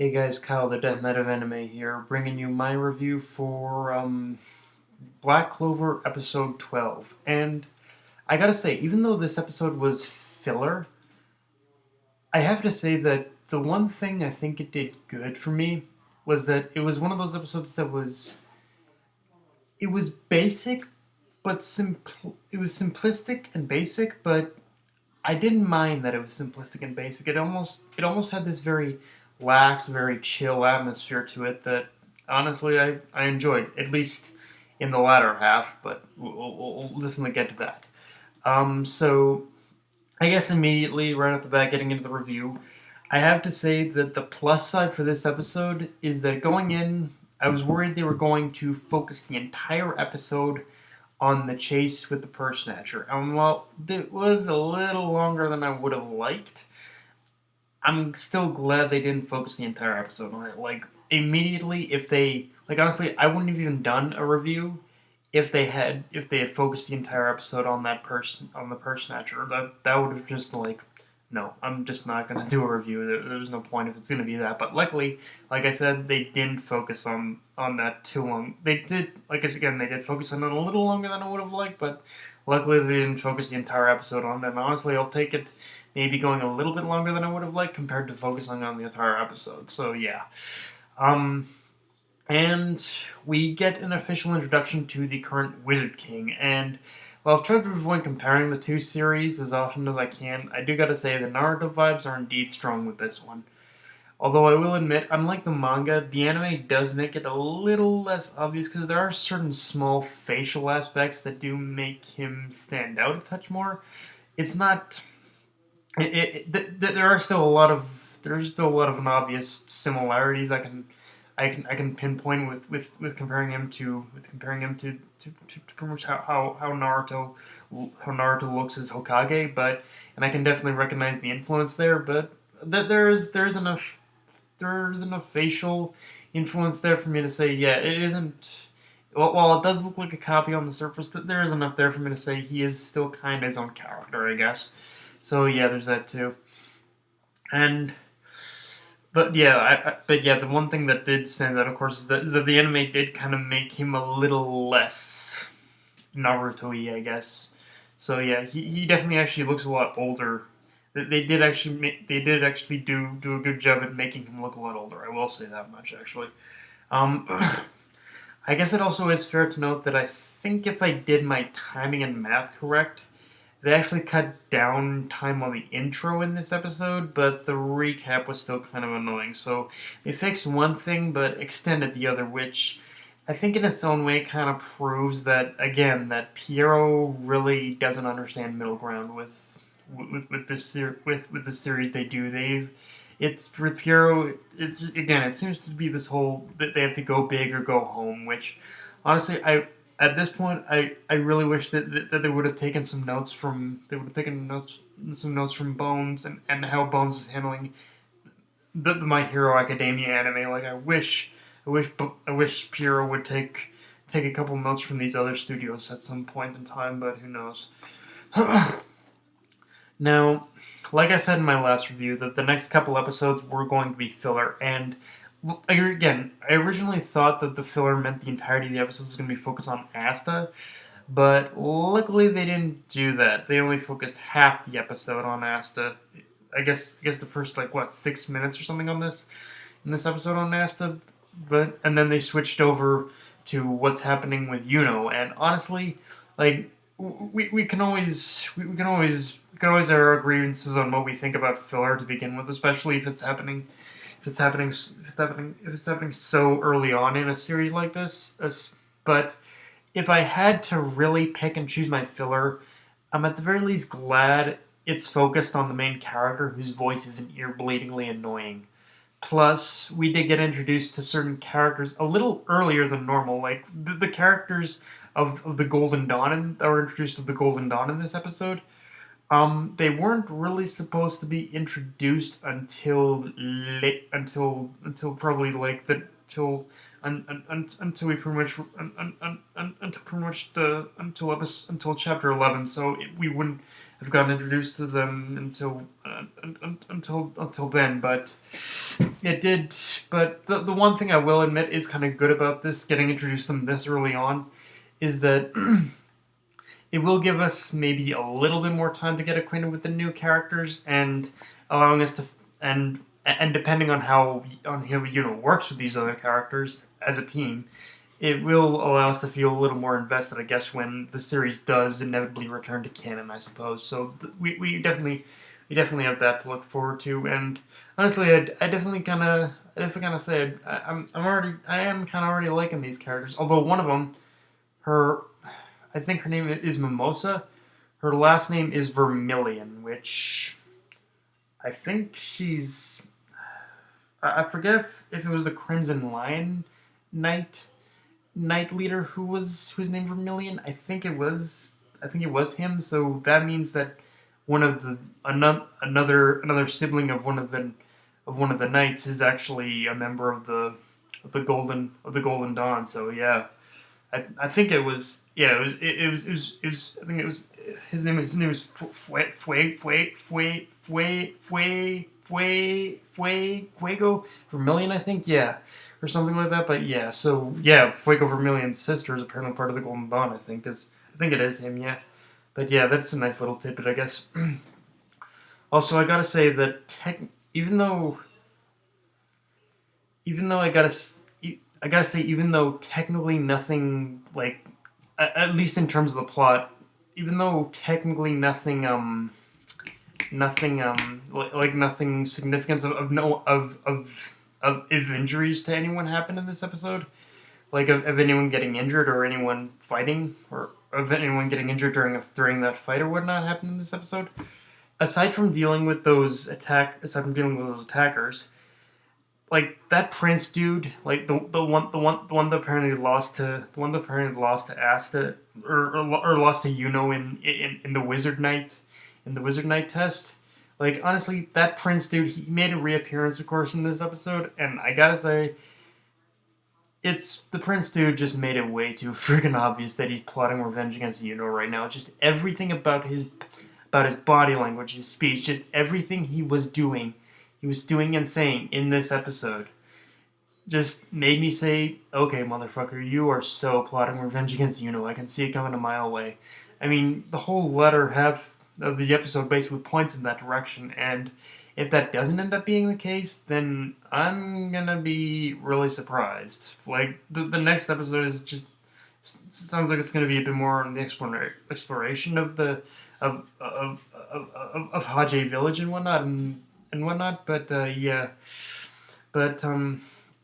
Hey guys, Kyle the Death Knight of Anime here, bringing you my review for Black Clover episode 12. And I gotta say, even though this episode was filler, I have to say that the one thing I think it did good for me was that it was one of those episodes that it was basic, but it was simplistic and basic, but I didn't mind that it was simplistic and basic. It almost had this very lax, very chill atmosphere to it that honestly I enjoyed, at least in the latter half. But we'll definitely get to that. So I guess immediately right off the bat, getting into the review, I have to say that the plus side for this episode is that going in, I was worried they were going to focus the entire episode on the chase with the purse snatcher. And while it was a little longer than I would have liked, I'm still glad they didn't focus the entire episode on it. Like, immediately, if they, like, honestly, I wouldn't have even done a review if they had focused the entire episode on the purse snatcher. That would have just, like, no, I'm just not going to do a review. There's no point if it's going to be that. But luckily, like I said, they didn't focus on that too long. They did, like, again, they did focus on it a little longer than I would have liked, but luckily they didn't focus the entire episode on it. And honestly, I'll take it maybe going a little bit longer than I would have liked compared to focusing on the entire episode. So yeah. Um, and we get an official introduction to the current Wizard King. And while I've tried to avoid comparing the two series as often as I can, I do gotta say the Naruto vibes are indeed strong with this one. Although I will admit, unlike the manga, the anime does make it a little less obvious because there are certain small facial aspects that do make him stand out a touch more. It's not. There are still a lot of obvious similarities I can pinpoint with comparing him to pretty much how Naruto looks as Hokage, but and I can definitely recognize the influence there, but there's enough facial influence there for me to say yeah, it isn't. While it does look like a copy on the surface, there is enough there for me to say he is still kind of his own character, I guess. So yeah, there's that too. And but yeah, the one thing that did stand out, of course, is that the anime did kind of make him a little less Naruto-y, I guess. So yeah, he definitely actually looks a lot older. They did actually do a good job at making him look a lot older. I will say that much actually. Um, I guess it also is fair to note that I think if I did my timing and math correct, they actually cut down time on the intro in this episode, but the recap was still kind of annoying. So they fixed one thing but extended the other, which I think in its own way kind of proves that again that Piero really doesn't understand middle ground with the series they do. It's with Piero. It's again. It seems to be this whole that they have to go big or go home. Which, honestly, at this point, I really wish that they would have taken some notes from some notes from Bones and how Bones is handling the My Hero Academia anime. Like I wish Piero would take a couple notes from these other studios at some point in time, but who knows. Now, like I said in my last review, that the next couple episodes were going to be filler, and again, I originally thought that the filler meant the entirety of the episodes was going to be focused on Asta, but luckily they didn't do that. They only focused half the episode on Asta. I guess the first like what 6 minutes or something on this in this episode on Asta, but and then they switched over to what's happening with Yuno, and honestly, like we can always air our grievances on what we think about filler to begin with, especially if it's happening so early on in a series like this. But if I had to really pick and choose my filler, I'm at the very least glad it's focused on the main character whose voice isn't ear-bleedingly annoying. Plus, we did get introduced to certain characters a little earlier than normal, like the characters of the Golden Dawn that were introduced to the Golden Dawn in this episode. They weren't really supposed to be introduced until late, until probably like until we pretty much until pretty much the until chapter 11. So we wouldn't have gotten introduced to them until then. But it did. But the one thing I will admit is kind of good about this getting introduced to them this early on is that it will give us maybe a little bit more time to get acquainted with the new characters and allowing us to and depending on how works with these other characters as a team, it will allow us to feel a little more invested, I guess, when the series does inevitably return to canon, I suppose. So we definitely have that to look forward to. And honestly, I definitely kind of say I am kind of already liking these characters. Although one of them, I think her name is Mimosa. Her last name is Vermilion, which I think she's. I forget if it was the Crimson Lion Knight leader whose name Vermilion. I think it was him. So that means that one of the another sibling of one of the knights is actually a member of the Golden Dawn. So yeah, I think it was I think it was his name was Fuego Vermilion, I think, yeah, or something like that. But yeah, so yeah, Fuego Vermilion's sister is apparently part of the Golden Dawn. I think it is him, yeah. But yeah, that's a nice little tidbit, I guess. Also, I gotta say that even though I gotta say, even though technically nothing, like, at least in terms of the plot, even though technically nothing nothing significant of injuries to anyone happened in this episode, like of anyone getting injured or anyone fighting or of anyone getting injured during that fight or whatnot happened in this episode. Aside from dealing with those attackers, like that Prince dude, like the one that apparently lost to Asta or lost to in the Wizard Knight test. Like honestly, that Prince dude, he made a reappearance, of course, in this episode, and I gotta say, it's the Prince dude just made it way too freaking obvious that he's plotting revenge against Yuno right now. Just everything about his body language, his speech, just everything he was doing and saying in this episode just made me say, okay, motherfucker, you are so plotting revenge against Yuno. I can see it coming a mile away. I mean, the whole latter half of the episode basically points in that direction, and if that doesn't end up being the case, then I'm gonna be really surprised. Like, the next episode is just sounds like it's gonna be a bit more on the exploration of the of Hajj Village and whatnot. But yeah,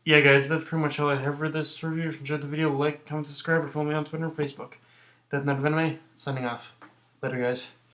guys, that's pretty much all I have for this review. If you enjoyed the video, like, comment, subscribe, or follow me on Twitter and Facebook. Death Knight of Anime, signing off. Later, guys.